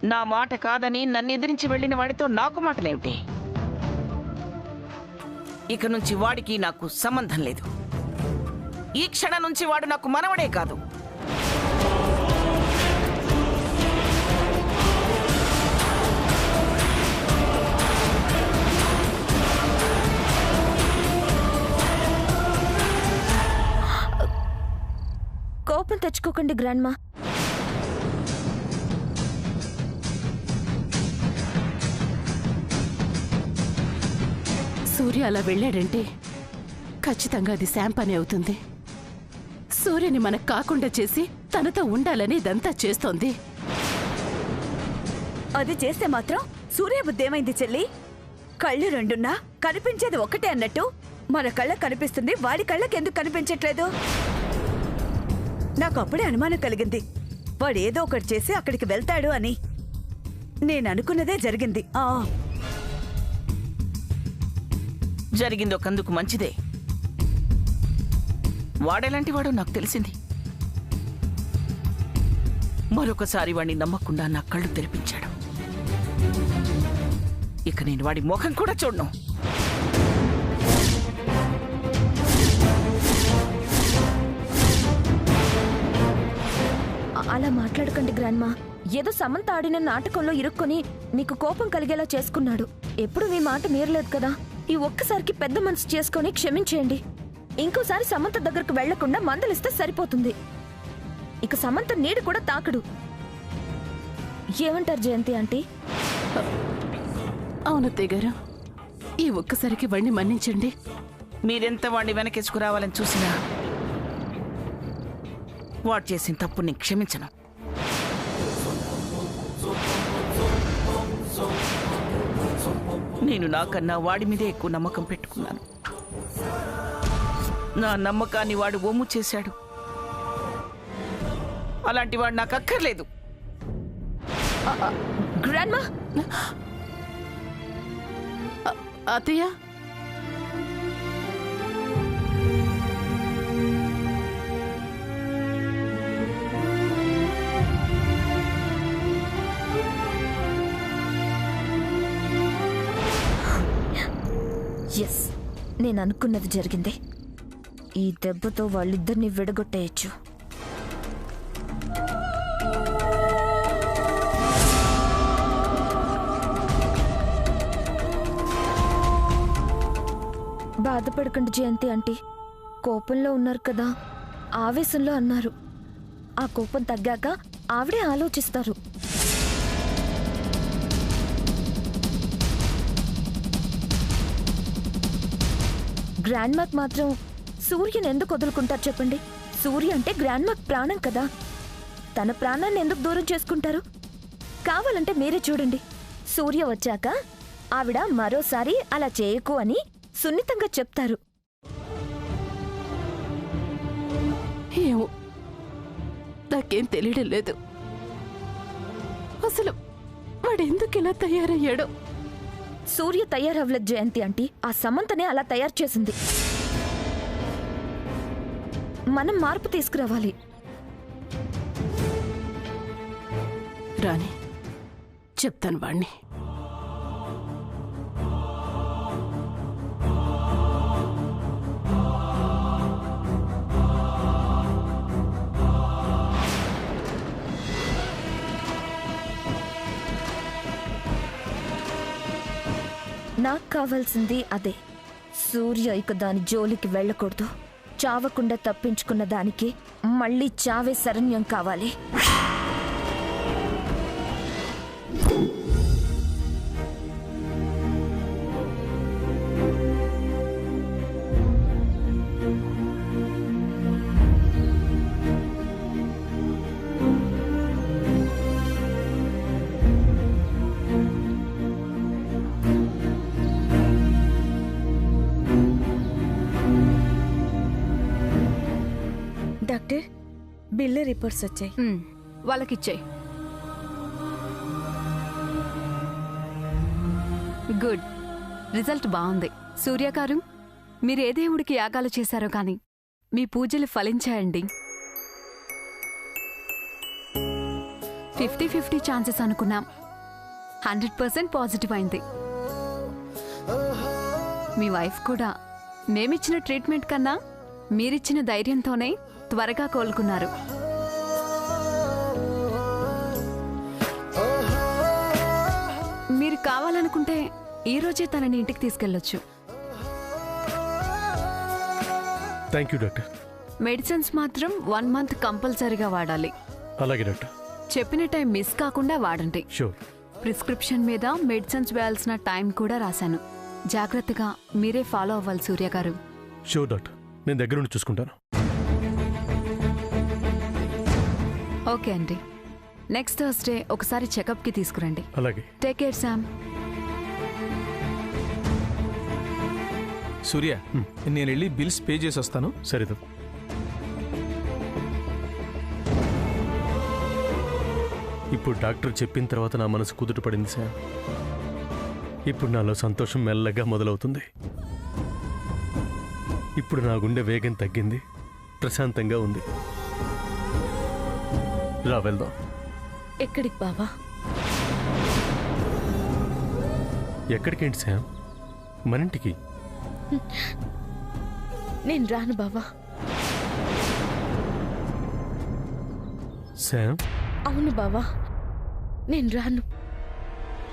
నా మాట కాదని నన్ను ఎదిరించి వెళ్ళిన వాడితో నాకు మాటలేమిటి? ఇక నుంచి వాడికి నాకు సంబంధం లేదు. ఈ క్షణం నుంచి వాడు నాకు మనవడే కాదు. కోపం తెచ్చుకోకండి గ్రాండ్మా. సూర్య అలా వెళ్ళాడంటే ఖచ్చితంగా అది శామ్ పని అవుతుంది. సూర్యని మనకు కాకుండా చేసి తనతో ఉండాలని ఇదంతా చేస్తోంది. అది చేస్తే మాత్రం సూర్య బుద్ధి ఏమైంది చెల్లి? కళ్ళు రెండున్నా కనిపించేది ఒకటే అన్నట్టు మన కళ్ళకు కనిపిస్తుంది, వాడి కళ్ళకి ఎందుకు కనిపించట్లేదు? నాకు అప్పుడే అనుమానం కలిగింది, వాడు ఏదో ఒకటి చేసి అక్కడికి వెళ్తాడు అని. నేను అనుకున్నదే జరిగింది. జరిగింది ఒకందుకు మంచిదే. వాడెలాంటి వాడో నాకు తెలిసింది. మరొకసారి వాడిని నమ్మకుండా నా కళ్ళు తెరిపించాడు. ఇక నేను వాడి ముఖం కూడా చూడను. అలా మాట్లాడకండి గ్రాండ్మా. ఏదో సమంత ఆడిన నాటకంలో ఇరుక్కొని మీకు కోపం కలిగేలా చేసుకున్నాడు. ఎప్పుడు మీ మాట మీరలేదు కదా. ఈ ఒక్కసారికి పెద్ద మనసు చేసుకొని క్షమించేయండి. ఇంకోసారి సమంత దగ్గరకు వెళ్లకుండా మందలిస్తే సరిపోతుంది. ఇక సమంత నీడు కూడా తాకడు. ఏమంటారు జయంతి ఆంటీ? అవునత్తయ్య గారు, ఈ ఒక్కసారికి వాణ్ణి మన్నించండి. మీరెంత వాడిని వెనకేసుకురావాలని చూసినా వాడు చేసిన తప్పు నేను క్షమించను. నేను నాకన్నా వాడి మీదే ఎక్కువ నమ్మకం పెట్టుకున్నాను. నా నమ్మకాన్ని వాడు ఒమ్ము చేశాడు. అలాంటి వాడు నాకు అక్కర్లేదు. గ్రాండ్మా, అత్తయ్య, ఎస్, నేను అనుకున్నది జరిగింది. ఈ దెబ్బతో వాళ్ళిద్దరిని విడగొట్టేయచ్చు. బాధపడకండి జయంతి ఆంటీ. కోపంలో ఉన్నారు కదా, ఆవేశంలో అన్నారు. ఆ కోపం తగ్గాక ఆవిడే ఆలోచిస్తారు. గ్రాండ్మాక్ మాత్రం సూర్యని ఎందుకు వదులుకుంటారు చెప్పండి? సూర్య అంటే గ్రాండ్మాక్ ప్రాణం కదా. తన ప్రాణాన్ని ఎందుకు దూరం చేసుకుంటారు? కావాలంటే మీరే చూడండి. సూర్య వచ్చాక ఆవిడ మరోసారి అలా చేయకు అని సున్నితంగా చెప్తారు. ఏమో, నాకేం తెలియడం లేదు. అసలు వాడెందుకు ఇలా తయారయ్యాడో. సూర్య తయారవ్వలేదు జయంతి ఆంటీ, ఆ సమంతనే అలా తయారు చేసింది. మనం మార్పు తీసుకురావాలి. రాణి, చెప్తాను వాణ్ణి. నాకు కావాల్సింది అదే. సూర్య ఇక దాని జోలికి వెళ్ళకూడదు. చావకుండా తప్పించుకున్న దానికి మళ్ళీ చావే శరణ్యం కావాలి. డాక్టర్, బిల్లు రిపోర్ట్స్ వచ్చాయి. వాళ్ళకిచ్చాయి. గుడ్, రిజల్ట్ బాగుంది. సూర్యకారు, మీరే దేవుడికి యాగాలు చేశారో కానీ మీ పూజలు ఫలించాయండి. 50-50 ఛాన్సెస్ అనుకున్నాం. 100% పాజిటివ్ అయింది. మీ వైఫ్ కూడా మేమిచ్చిన ట్రీట్మెంట్ కన్నా మీరిచ్చిన ధైర్యంతోనే త్వరగా కోలుకున్నారు. మీరు కావాలనుకుంటే ఈరోజే తనని ఇంటికి తీసుకెళ్ళొచ్చు. Thank you doctor. మెడిసిన్స్ మాత్రం 1 మంత్ కంపల్సరీగా వాడాలి. అలాగే డాక్టర్. చెప్పిన టైం మిస్ కాకుండా వాడండి. షూర్. ప్రిస్క్రిప్షన్ మీద మెడిసిన్స్ వేయాల్సిన టైం కూడా రాశాను. జాగ్రత్తగా మీరే ఫాలో అవ్వాలి సూర్య గారు. షూర్ డాక్టర్, నేను దగ్గర నుండి చూసుకుంటాను. ఓకే అండి. నెక్స్ట్ థర్స్డే ఒకసారి చెకప్కి తీసుకురండి. అలాగే. Take care Sam. సూర్య, నేను వెళ్ళి బిల్స్ పే చేసి వస్తాను. సరేదా. ఇప్పుడు డాక్టర్ చెప్పిన తర్వాత నా మనసు కుదుట పడింది సార్. ఇప్పుడు నాలో సంతోషం మెల్లగా మొదలవుతుంది. ఇప్పుడు నా గుండె వేగం తగ్గింది, ప్రశాంతంగా ఉంది. రా వెళ్దాం. ఎక్కడికి బావా? ఎక్కడికేంటి శామ్? మనింటికి. నేను రాను బావా. శామ్? అవును బావా, నేను రాను.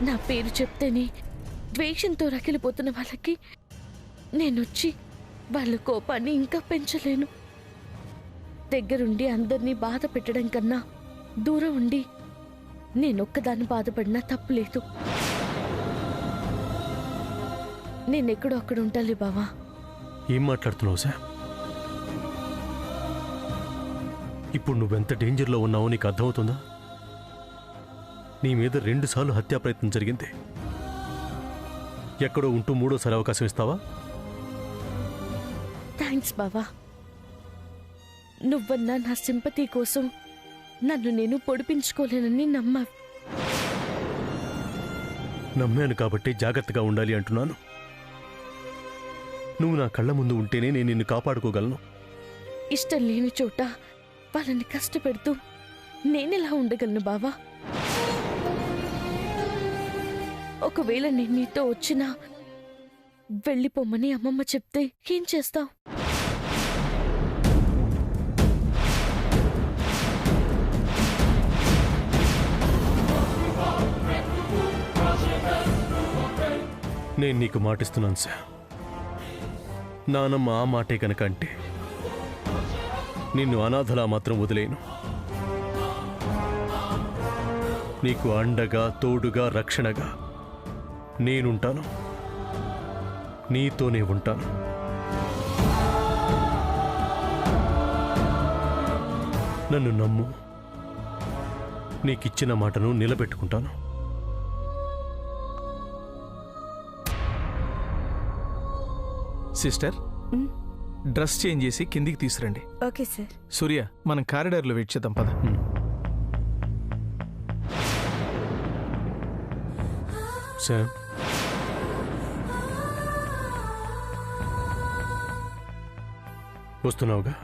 నా పేరు చెప్తేనే ద్వేషంతో రగిలిపోతున్న వాళ్ళకి నేనొచ్చి వాళ్ళ కోపాన్ని ఇంకా పెంచలేను. దగ్గరుండి అందరినీ బాధ పెట్టడం కన్నా దూరం ఉండి నేనొక్కదాన్ని బాధపడినా తప్పులేదు. నేనెక్కడో అక్కడ ఉంటాలి బావా. ఏం మాట్లాడుతున్నావు శామ్? ఇప్పుడు నువ్వెంత డేంజర్లో ఉన్నావో నీకు అర్థమవుతుందా? నీ మీద 2 సార్లు హత్యా ప్రయత్నం జరిగింది. ఎక్కడో ఉంటూ 3వ అవకాశం ఇస్తావా? థ్యాంక్స్ బావా. నువ్వన్నా నా సింపతి కోసం నన్ను నేను పొడిపించుకోలేనని నమ్మాను కాబట్టి జాగ్రత్తగా ఉండాలి అంటున్నాను. నువ్వు నా కళ్ళ ముందు ఉంటేనే నేను నిన్ను కాపాడుకోగలను. ఇష్టం లేని చోట వాళ్ళని కష్టపెడుతూ నేనెలా ఉండగలను బావా? ఒకవేళ నేను నీతో వచ్చినా వెళ్ళిపోమని అమ్మమ్మ చెప్తే ఏం చేస్తావు? నేను నీకు మాటిస్తున్నాను సార్. నానమ్మ ఆ మాటే కనుక అంటే నిన్ను అనాథలా మాత్రం వదిలేను. నీకు అండగా, తోడుగా, రక్షణగా నేనుంటాను. నీతోనే ఉంటాను. నన్ను నమ్ము. నీకిచ్చిన మాటను నిలబెట్టుకుంటాను. సిస్టర్, డ్రెస్ చేంజ్ చేసి కిందికి తీసురండి. Okay sir. సూర్య, మనం కారిడార్లో వెయిట్ చేద్దాం పద. సార్, వస్తున్నావుగా?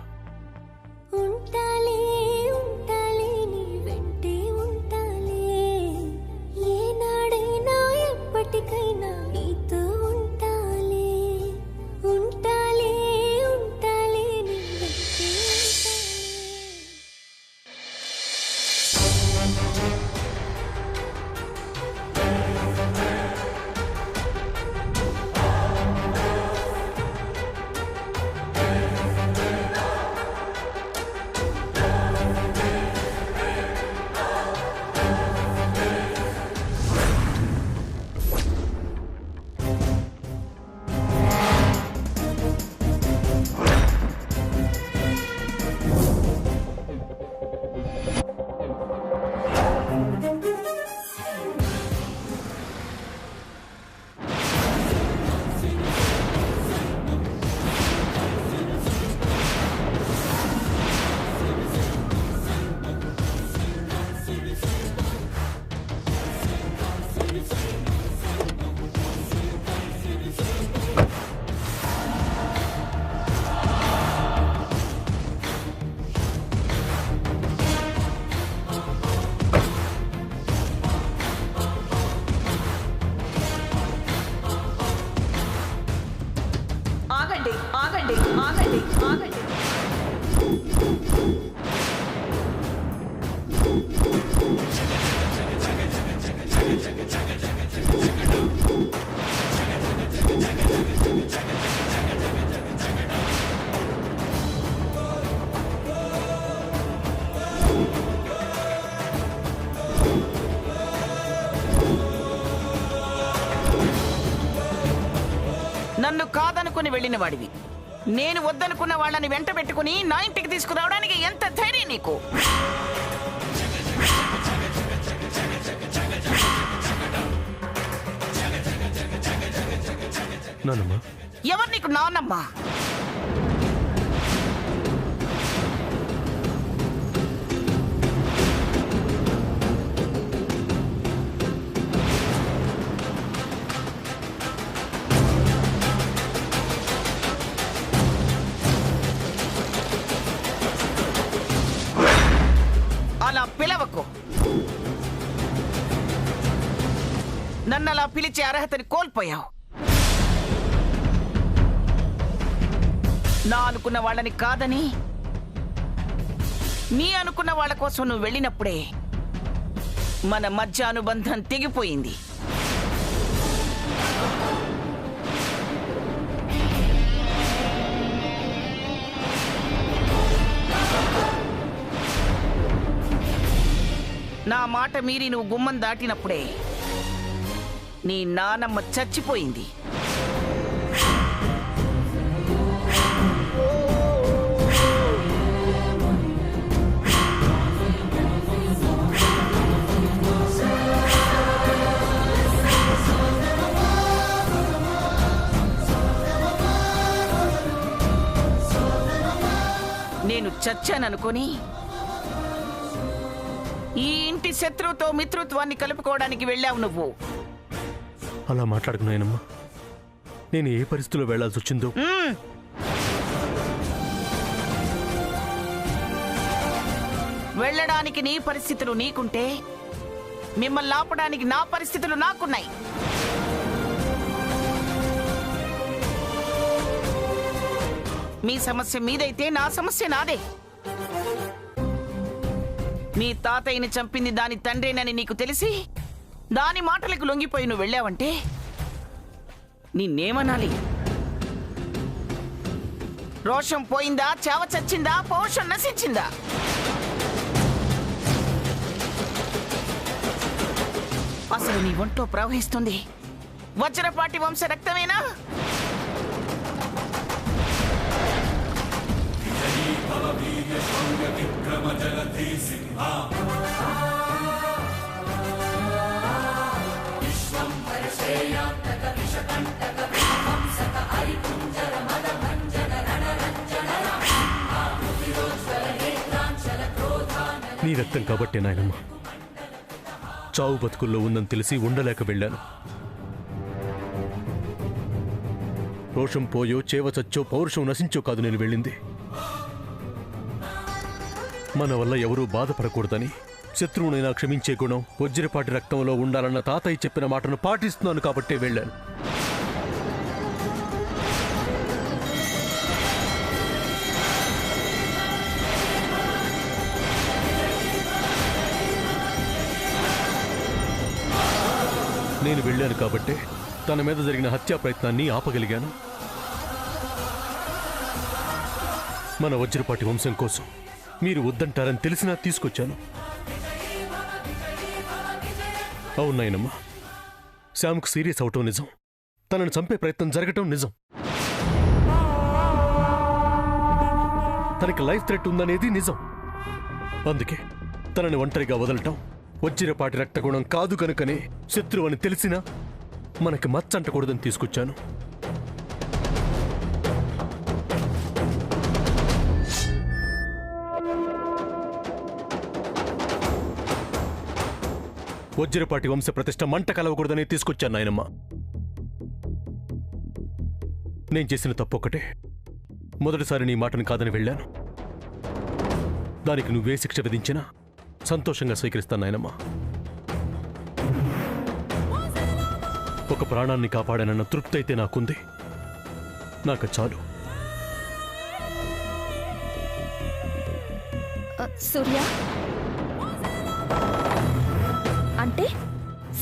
ఉంటాలే ఉంటాలే నీ వెంటే ఉంటాలే, ఏనాడైనా ఎప్పటికైనా నీతో ఉంటాలే. ఉంటాలే ఉంటాలే నీ వెంటే ఉంటాలే. నన్ను కాదనుకుని వెళ్ళిన వాడివి. నేను వద్దనుకున్న వాళ్ళని వెంట పెట్టుకుని నా ఇంటికి తీసుకురావడానికి ఎంత ధైర్యం నీకు? నానమ్మా, ఎవరు నీకు నాన్నమ్మా? అలా పిలవకు. నన్ను అలా పిలిచే అర్హతని కోల్పోయావు. నా అనుకున్న వాళ్ళని కాదని నీ అనుకున్న వాళ్ళ కోసం నువ్వు వెళ్ళినప్పుడే మన మధ్య అనుబంధం తెగిపోయింది. నా మాట మీరి నువ్వు గుమ్మం దాటినప్పుడే నీ నానమ్మ చచ్చిపోయింది. నేను చచ్చాననుకొని ఈ ఇంటి శత్రువుతో మిత్రుత్వాన్ని కలుపుకోవడానికి వెళ్ళావు నువ్వు. అలా మాట్లాడుకు నాయనమ్మా. నేను ఏ పరిస్థితిలో వెళ్లాల్సి వచ్చిందో. వెళ్ళడానికి నీ పరిస్థితులు నీకుంటే మిమ్మల్ని ఆపడానికి నా పరిస్థితులు నాకున్నాయి. మీ సమస్య మీదైతే నా సమస్య నాదే. మీ తాతయ్యని చంపింది దాని తండ్రేనని నీకు తెలిసి దాని మాటలకు లొంగిపోయి నువ్వు వెళ్ళావంటే నిన్నేమనాలి? రోషం పోయిందా? చావ చచ్చిందా? పౌరుషం నశించిందా? అసలు నీ ఒంట్లో ప్రవహిస్తుంది వజ్రపాటి వంశ రక్తమేనా? నీ రక్తం కాబట్టే నాయనమ్మ చావు బతుకుల్లో ఉందని తెలిసి ఉండలేక వెళ్ళాను. రోషం పోయో, చేవ చచ్చో, పౌరుషం నశించో కాదు నేను వెళ్ళింది. మన వల్ల ఎవరూ బాధపడకూడదని, శత్రువునైనా క్షమించే గుణం వజ్రపాటి రక్తంలో ఉండాలన్న తాతయ్య చెప్పిన మాటను పాటిస్తున్నాను కాబట్టే వెళ్ళాను. నేను వెళ్ళాను కాబట్టే తన మీద జరిగిన హత్యా ప్రయత్నాన్ని ఆపగలిగాను. మన వజ్రపాటి వంశం కోసం మీరు వద్దంటారని తెలిసినా తీసుకొచ్చాను. అవునాయనమ్మా, శ్యామ్కు సీరియస్ అవటం నిజం, తనను చంపే ప్రయత్నం జరగటం నిజం. తనకి లైఫ్ థ్రెట్ ఉందనేది నిజం. అందుకే తనని ఒంటరిగా వదలటం వజ్రపాటి రక్తగుణం కాదు కనుకనే శత్రువు అని తెలిసినా మనకి మచ్చంటకూడదని తీసుకొచ్చాను. వజ్రపాటి వంశ ప్రతిష్ట మంట కలవకూడదని తీసుకొచ్చాను నాయనమ్మ. నేను చేసిన తప్పొక్కటే, మొదటిసారి నీ మాటను కాదని వెళ్ళాను. దానికి నువ్వే శిక్ష విధించినా సంతోషంగా స్వీకరిస్తాను నాయనమ్మ. ఒక ప్రాణాన్ని కాపాడానన్న తృప్తి అయితే నాకుంది. నాకు చాలు. సూర్య అంటే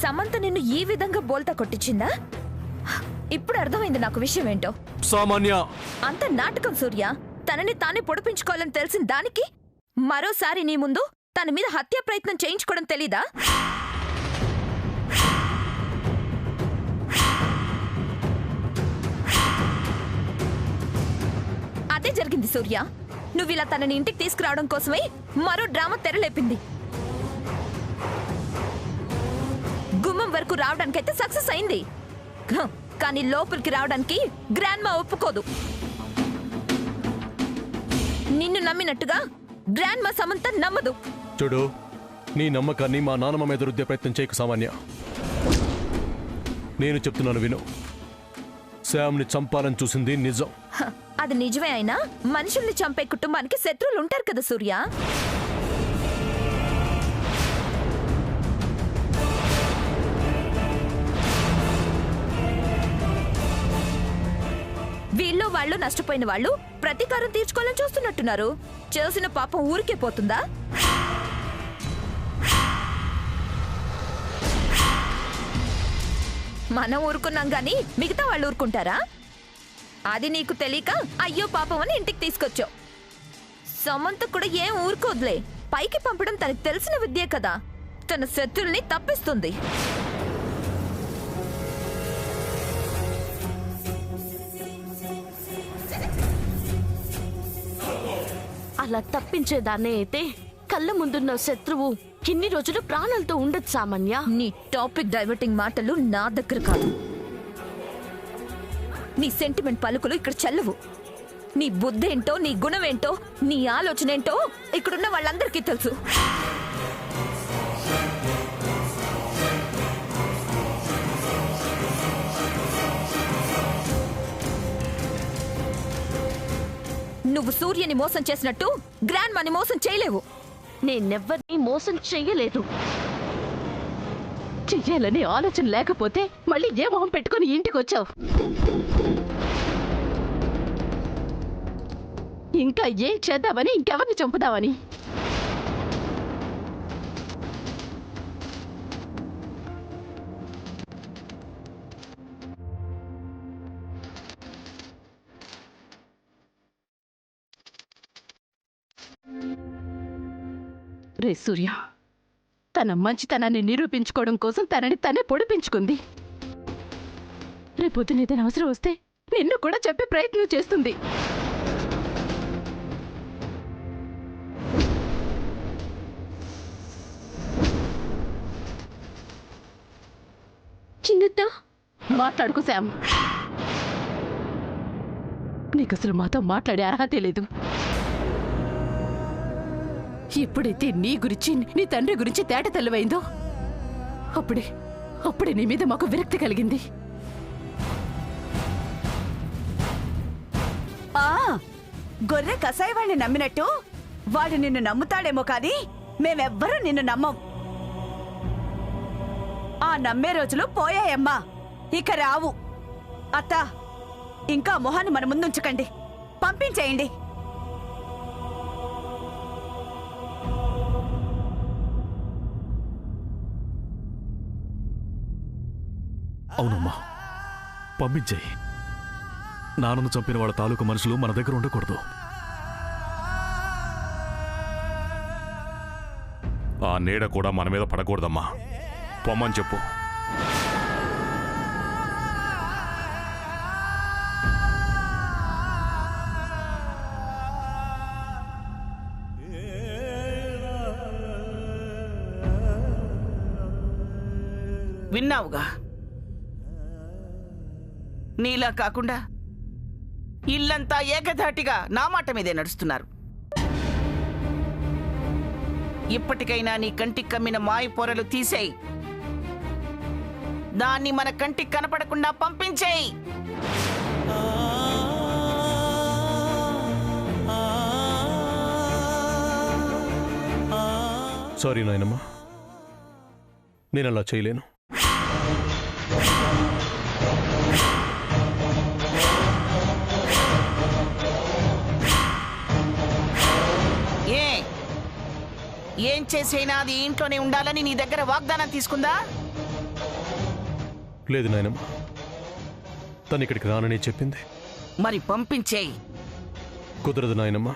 సమంత నిన్ను ఈ విధంగా బోల్తా కొట్టించిందా? ఇప్పుడు అర్థమైంది నాకు విషయం ఏంటో. సామాన్య అంత నాటకం సూర్య. తనని తానే పొడిపించుకోవాలని తెలిసిన దానికి మరోసారి నీ ముందు తన మీద హత్య ప్రయత్నం చేయించుకోవడం తెలీదా? అదే జరిగింది సూర్య. నువ్విలా తనని ఇంటికి తీసుకురావడం కోసమే మరో డ్రామా తెరలేపింది. గుమ్మం వరకు రావడానికైతే సక్సెస్ అయింది, కానీ లోపలికి రావడానికి గ్రాండ్ మా ఒప్పుకోదు. నిన్ను నమ్మినట్టుగా గ్రాండ్ మా సమంత నమ్మదు. చూడు, నీ నమ్మకాన్ని మా నాన్నమ్మ మీద రుద్దే ప్రయత్నం చేయకు సామాన్య. నేను చెప్తున్నాను విను. శామ్ని చంపాలని చూసింది నిజం. అది నిజమే అయినా మనుషుల్ని చంపే కుటుంబానికి శత్రువులు ఉంటారు కదా సూర్య. వీళ్ళు వాళ్ళు నష్టపోయిన వాళ్ళు ప్రతీకారం తీర్చుకోవాలని చూస్తున్నట్టున్నారు. చేసిన పాపం ఊరికే పోతుందా? మనం ఊరుకున్నాం గాని మిగతా వాళ్ళు ఊరుకుంటారా? అది నీకు తెలియక అయ్యో పాపం అని ఇంటికి తీసుకొచ్చావు. సమంత కూడా ఏం ఊరుకోదులే. పైకి పంపడం తనకు తెలిసిన విద్యే కదా. తన శత్రుల్ని తప్పిస్తుంది. అలా తప్పించేదాన్నే అయితే కళ్ళ ముందున్న శత్రువు ఎన్ని రోజులు ప్రాణాలతో ఉండదు సామాన్య. నీ టాపిక్ డైవర్టింగ్ మాటలు నా దగ్గర కాదు. నీ సెంటిమెంట్ పలుకులు ఇక్కడ చెల్లవు. నీ బుద్ధేంటో, నీ గుణమేంటో, నీ ఆలోచనేంటో ఇక్కడున్న వాళ్ళందరికీ తెలుసు. నువ్వు సూర్యని మోసం చేసినట్టు గ్రాండ్ మాని మోసం చేయలేవు. నేనెవ్వరిని మోసం చెయ్యలేదు. చెయ్యాలని ఆలోచన లేకపోతే మళ్ళీ ఏ మొహం పెట్టుకుని ఇంటికి వచ్చావు? ఇంకా ఏం చేద్దామని, ఇంకెవరిని చంపుదామని? రే సూర్య, తన మంచితనాన్ని నిరూపించుకోవడం కోసం తనని తనే పొడిపించుకుంది. రేపొద్దున ఏదైనా అవసరం వస్తే నిన్ను కూడా చెప్పే ప్రయత్నం చేస్తుంది. చిన్నత్త మాట్లాడుకు శామ్. నీకసలు మాతో మాట్లాడే అర్హతే లేదు. ఎప్పుడైతే నీ గురించి, నీ తండ్రి గురించి తేట తెల్లవైందో అప్పుడే నీ మీద మాకు విరక్తి కలిగింది. గొర్రె కసాయి వాడిని నమ్మినట్టు వాడు నిన్ను నమ్ముతాడేమో కానీ మేమెవ్వరూ నిన్ను నమ్మం. ఆ నమ్మే రోజులు పోయాయమ్మా, ఇక రావు. అత్త, ఇంకా మొహాన్ని మన ముందుంచకండి, పంపించేయండి. అవునమ్మా, పంపించేయి. నాన్నను చంపిన వాళ్ళ తాలూకు మనుషులు మన దగ్గర ఉండకూడదు. ఆ నీడ కూడా మన మీద పడకూడదమ్మా. పొమ్మని చెప్పు. విన్నావుగా, నీలా కాకుండా ఇల్లంతా ఏకధాటిగా నా మాట మీదే నడుస్తున్నారు. ఇప్పటికైనా నీ కంటికి కమ్మిన మాయ పొరలు తీసేయి. దాన్ని మన కంటికి కనపడకుండా పంపించేయి. సారీ నాయనమ్మా, నేను అలా చేయలేను. ఏం చేసైనా అది ఇంట్లోనే ఉండాలని నీ దగ్గర వాగ్దానం తీసుకుందా? లేదు నాయనమ్మ, తను ఇక్కడికి రానని చెప్పింది. మరి పంపించేయి. కుదరదు నాయనమ్మ.